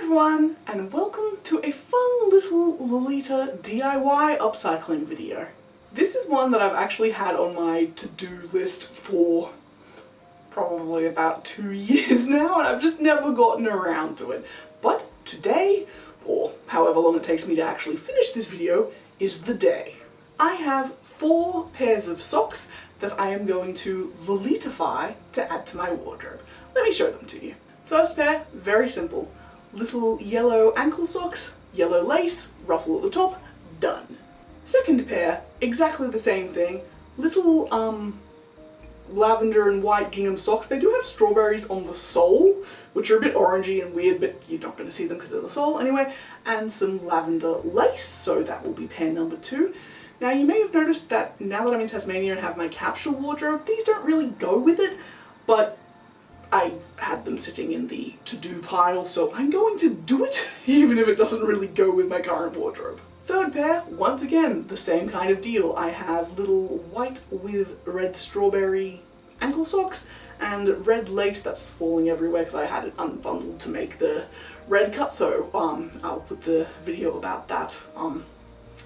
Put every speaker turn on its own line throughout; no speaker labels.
everyone, and welcome to a fun little Lolita DIY upcycling video. This is one that I've actually had on my to-do list for probably about 2 years now, and I've just never gotten around to it. But today, or however long it takes me to actually finish this video, is the day. I have 4 pairs of socks that I am going to Lolitify to add to my wardrobe. Let me show them to you. First pair, very simple. Little yellow ankle socks, yellow lace, ruffle at the top, done. Second pair, exactly the same thing. Little lavender and white gingham socks. They do have strawberries on the sole, which are a bit orangey and weird, but you're not going to see them because they're the sole anyway. And some lavender lace, so that will be pair number 2. Now you may have noticed that now that I'm in Tasmania and have my capsule wardrobe, these don't really go with it, but I've had them sitting in the to-do pile, so I'm going to do it, even if it doesn't really go with my current wardrobe. Third pair, once again, the same kind of deal. I have little white with red strawberry ankle socks and red lace that's falling everywhere because I had it unbundled to make the red cut, so I'll put the video about that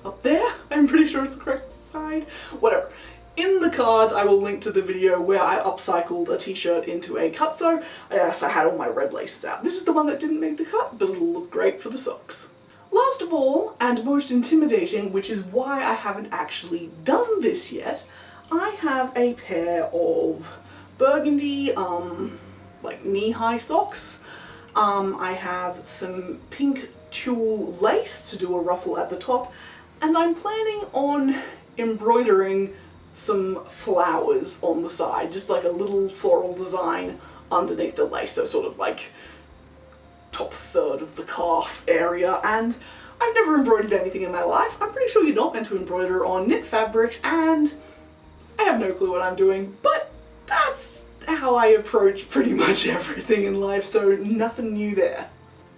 up there. I'm pretty sure it's the correct side. Whatever. In the cards I will link to the video where I upcycled a t-shirt into a cutso. Yes, I had all my red laces out. This is the one that didn't make the cut, but it'll look great for the socks. Last of all, and most intimidating, which is why I haven't actually done this yet, I have a pair of burgundy, like knee-high socks. I have some pink tulle lace to do a ruffle at the top, and I'm planning on embroidering some flowers on the side, just like a little floral design underneath the lace, so sort of like top third of the calf area. And I've never embroidered anything in my life. I'm pretty sure you're not meant to embroider on knit fabrics, and I have no clue what I'm doing, but that's how I approach pretty much everything in life, so nothing new there.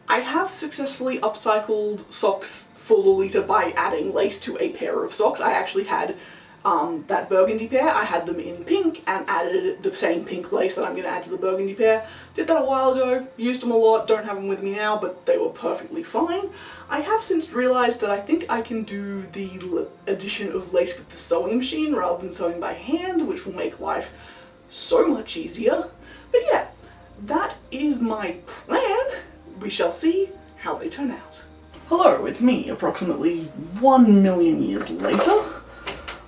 I have successfully upcycled socks for Lolita by adding lace to a pair of socks. I actually had that burgundy pair, I had them in pink and added the same pink lace that I'm going to add to the burgundy pair. Did that a while ago, used them a lot, don't have them with me now, but they were perfectly fine. I have since realised that I think I can do the addition of lace with the sewing machine rather than sewing by hand, which will make life so much easier. But yeah, that is my plan. We shall see how they turn out. Hello, it's me, approximately 1 million years later.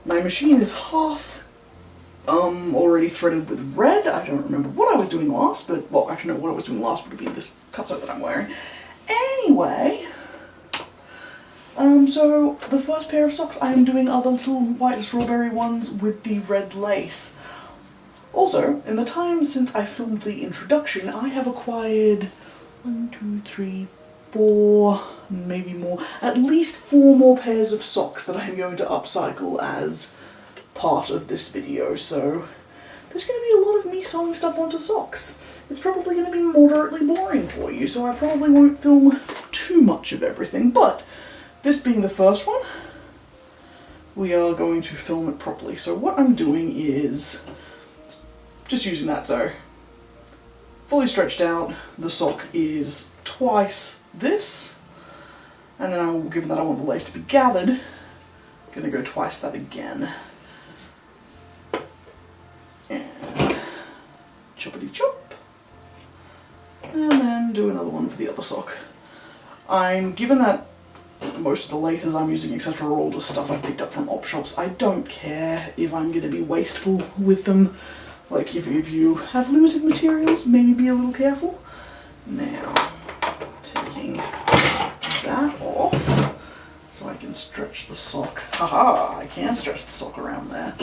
My machine is half already threaded with red. I don't remember what I was doing last, but, well, actually no, what I was doing last would be this cutso that I'm wearing. Anyway, so the first pair of socks I am doing are the little white strawberry ones with the red lace. Also, in the time since I filmed the introduction, I have acquired 1, 2, 3, 4, maybe more, at least 4 more pairs of socks that I'm going to upcycle as part of this video, so there's going to be a lot of me sewing stuff onto socks. It's probably going to be moderately boring for you, so I probably won't film too much of everything, but this being the first one, we are going to film it properly. So what I'm doing is just using that, so fully stretched out, the sock is twice this, and then given that I want the lace to be gathered, I'm going to go twice that again. And choppity chop, and then do another one for the other sock. I'm given that most of the laces I'm using, etc., are all just stuff I've picked up from op shops. I don't care if I'm going to be wasteful with them. Like, if you have limited materials, maybe be a little careful. Now, taking that off so I can stretch the sock. Haha, I can stretch the sock around there.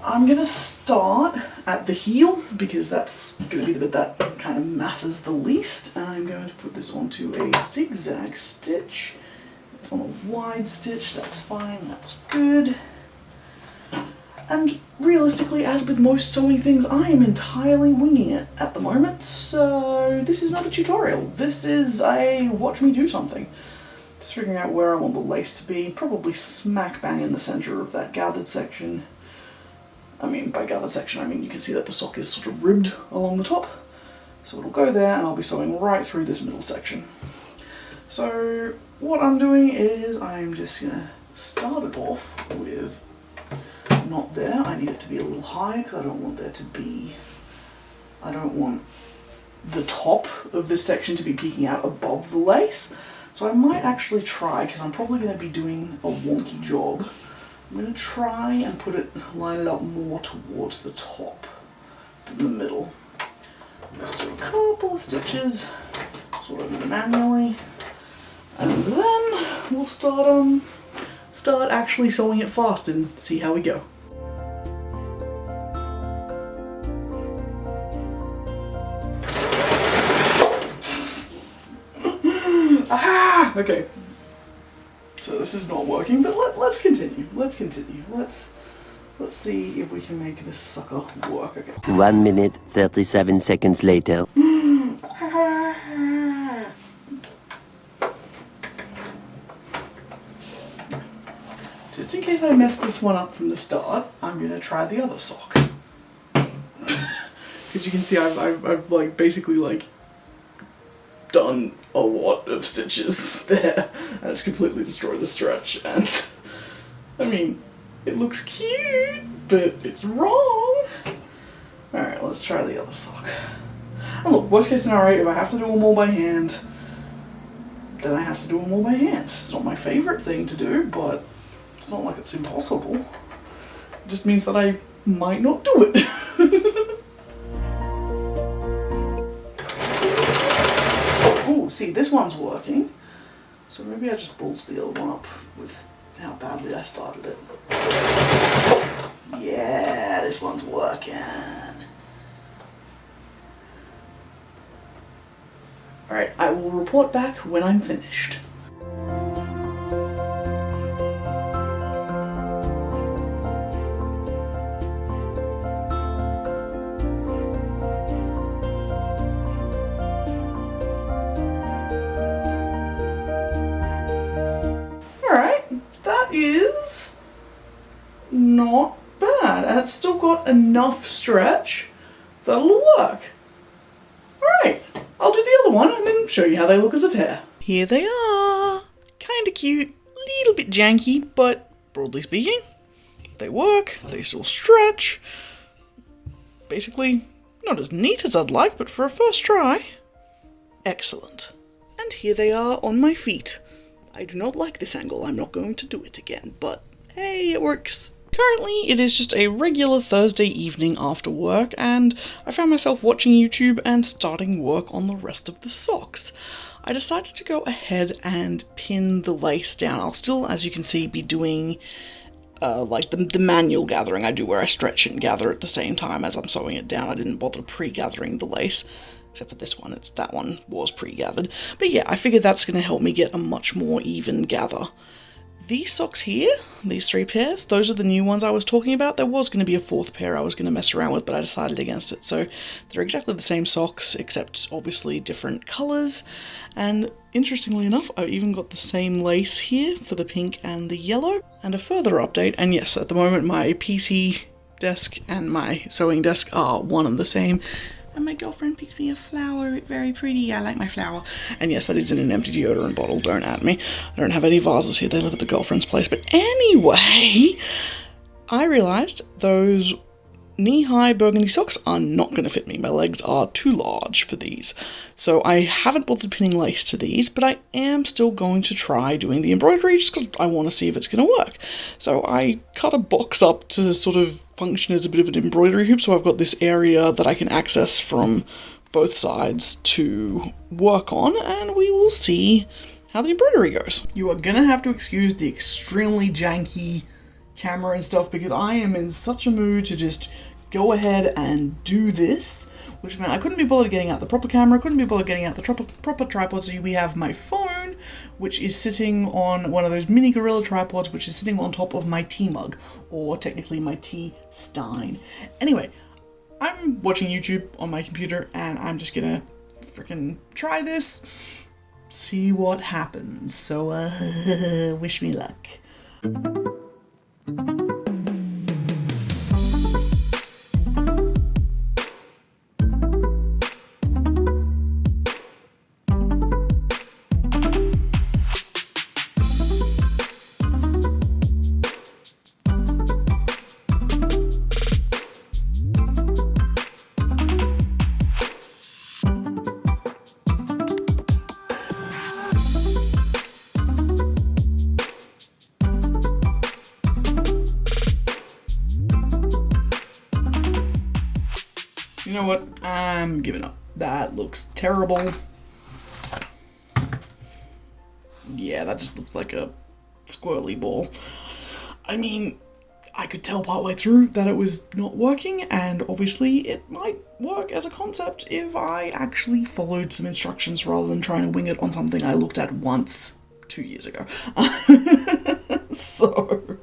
I'm going to start at the heel because that's going to be the bit that kind of matters the least, and I'm going to put this onto a zigzag stitch. It's on a wide stitch, that's fine, that's good. And realistically, as with most sewing things, I am entirely winging it at the moment, so this is not a tutorial. This is a watch me do something. Just figuring out where I want the lace to be, probably smack bang in the center of that gathered section. I mean, by gathered section, I mean you can see that the sock is sort of ribbed along the top. So it'll go there and I'll be sewing right through this middle section. So what I'm doing is I'm just gonna start it off with not there. I need it to be a little higher because I don't want there to be, I don't want the top of this section to be peeking out above the lace. So I might actually try, because I'm probably going to be doing a wonky job, I'm going to try and line it up more towards the top than the middle. Let's do a couple of stitches, sort of manually, and then we'll start actually sewing it fast and see how we go. Ah! Okay. So this is not working, but let's continue. Let's continue. Let's see if we can make this sucker work. Okay.
1 minute, 37 seconds later.
Just in case I mess this one up from the start, I'm going to try the other sock. Because you can see I've like basically like done a lot of stitches there, and it's completely destroyed the stretch, and I mean, it looks cute, but it's wrong. Alright, let's try the other sock. And look, worst case scenario, if I have to do them all by hand, then I have to do them all by hand. It's not my favourite thing to do, but it's not like it's impossible. It just means that I might not do it. Oh, see, this one's working. So maybe I just bolts the other one up with how badly I started it. Yeah, this one's working. Alright, I will report back when I'm finished. Is not bad, and it's still got enough stretch that'll work. Alright, I'll do the other one and then show you how they look as a pair. Here they are. Kinda cute, little bit janky, but broadly speaking, they work, they still stretch. Basically, not as neat as I'd like, but for a first try, excellent. And here they are on my feet. I do not like this angle, I'm not going to do it again, but hey, it works. Currently, it is just a regular Thursday evening after work, and I found myself watching YouTube and starting work on the rest of the socks. I decided to go ahead and pin the lace down. I'll still, as you can see, be doing like the manual gathering I do, where I stretch and gather at the same time as I'm sewing it down. I didn't bother pre-gathering the lace. Except for this one, that one was pre-gathered. But yeah, I figured that's going to help me get a much more even gather. These socks here, these 3 pairs, those are the new ones I was talking about. There was going to be a 4th pair I was going to mess around with, but I decided against it. So they're exactly the same socks, except obviously different colours. And interestingly enough, I've even got the same lace here for the pink and the yellow. And a further update, and yes, at the moment my PC desk and my sewing desk are one and the same. And my girlfriend picked me a flower, it's very pretty, I like my flower. And yes, that is in an empty deodorant bottle, don't at me. I don't have any vases here, they live at the girlfriend's place. But anyway, I realised those knee-high burgundy socks are not going to fit me. My legs are too large for these. So I haven't bothered pinning lace to these, but I am still going to try doing the embroidery just because I want to see if it's going to work. So I cut a box up to sort of function as a bit of an embroidery hoop, so I've got this area that I can access from both sides to work on, and we will see how the embroidery goes. You are going to have to excuse the extremely janky camera and stuff because I am in such a mood to just go ahead and do this, which meant I couldn't be bothered getting out the proper camera, couldn't be bothered getting out the proper tripod, so we have my phone, which is sitting on one of those mini gorilla tripods, which is sitting on top of my tea mug, or technically my tea stein. Anyway, I'm watching YouTube on my computer, and I'm just gonna freaking try this, see what happens, so wish me luck. know what? I'm giving up. That looks terrible. Yeah, that just looks like a squirrely ball. I mean, I could tell partway through that it was not working, and obviously it might work as a concept if I actually followed some instructions rather than trying to wing it on something I looked at once 2 years ago. So,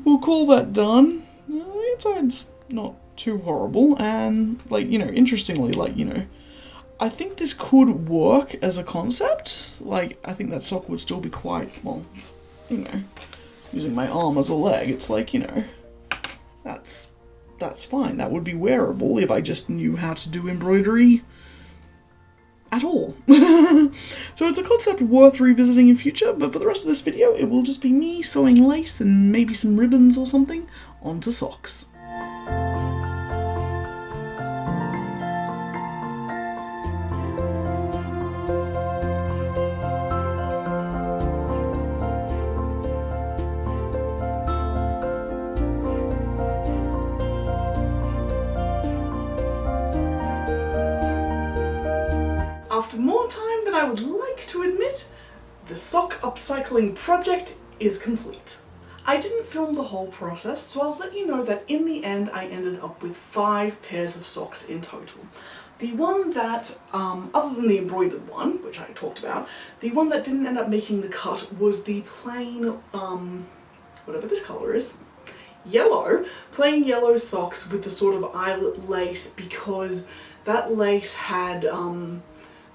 we'll call that done. The inside's not too horrible, and, like, you know, interestingly, like, you know, I think this could work as a concept. Like, I think that sock would still be quite, well, you know, using my arm as a leg, it's like, you know, that's fine. That would be wearable if I just knew how to do embroidery at all. So it's a concept worth revisiting in future, but for the rest of this video, it will just be me sewing lace and maybe some ribbons or something onto socks. After more time than I would like to admit, the sock upcycling project is complete. I didn't film the whole process, so I'll let you know that in the end I ended up with 5 pairs of socks in total. The one that, other than the embroidered one, which I talked about, the one that didn't end up making the cut was the plain, whatever this colour is, yellow, plain yellow socks with the sort of eyelet lace, because that lace had,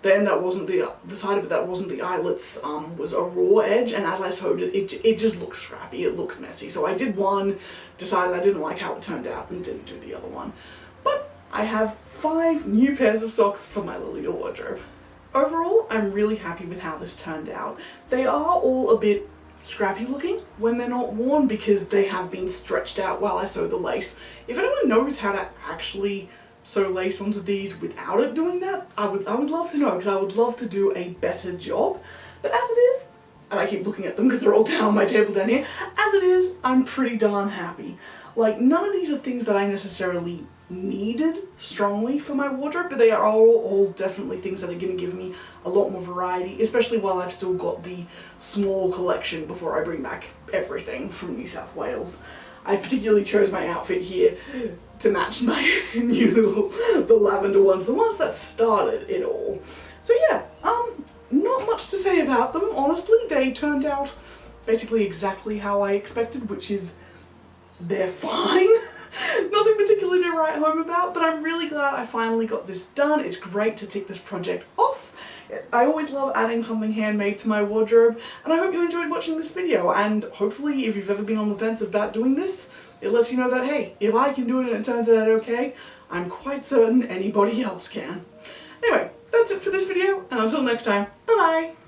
the end that wasn't the side of it that wasn't the eyelets was a raw edge, and as I sewed it just looks scrappy, it looks messy. So I did one, decided I didn't like how it turned out, and didn't do the other one. But I have 5 new pairs of socks for my Lolita wardrobe. Overall, I'm really happy with how this turned out. They are all a bit scrappy looking when they're not worn because they have been stretched out while I sew the lace. If anyone knows how to actually sew lace onto these without it doing that, I would love to know, because I would love to do a better job. But as it is, and I keep looking at them because they're all down on my table down here, as it is, I'm pretty darn happy. Like, none of these are things that I necessarily needed strongly for my wardrobe, but they are all definitely things that are going to give me a lot more variety, especially while I've still got the small collection before I bring back everything from New South Wales. I particularly chose my outfit here to match my new little, the lavender ones, the ones that started it all. So yeah, not much to say about them, honestly. They turned out basically exactly how I expected, which is they're fine. Nothing particularly to write home about, but I'm really glad I finally got this done. It's great to tick this project off. I always love adding something handmade to my wardrobe, and I hope you enjoyed watching this video, and hopefully if you've ever been on the fence about doing this, it lets you know that, hey, if I can do it and it turns out okay, I'm quite certain anybody else can. Anyway, that's it for this video, and until next time, bye bye!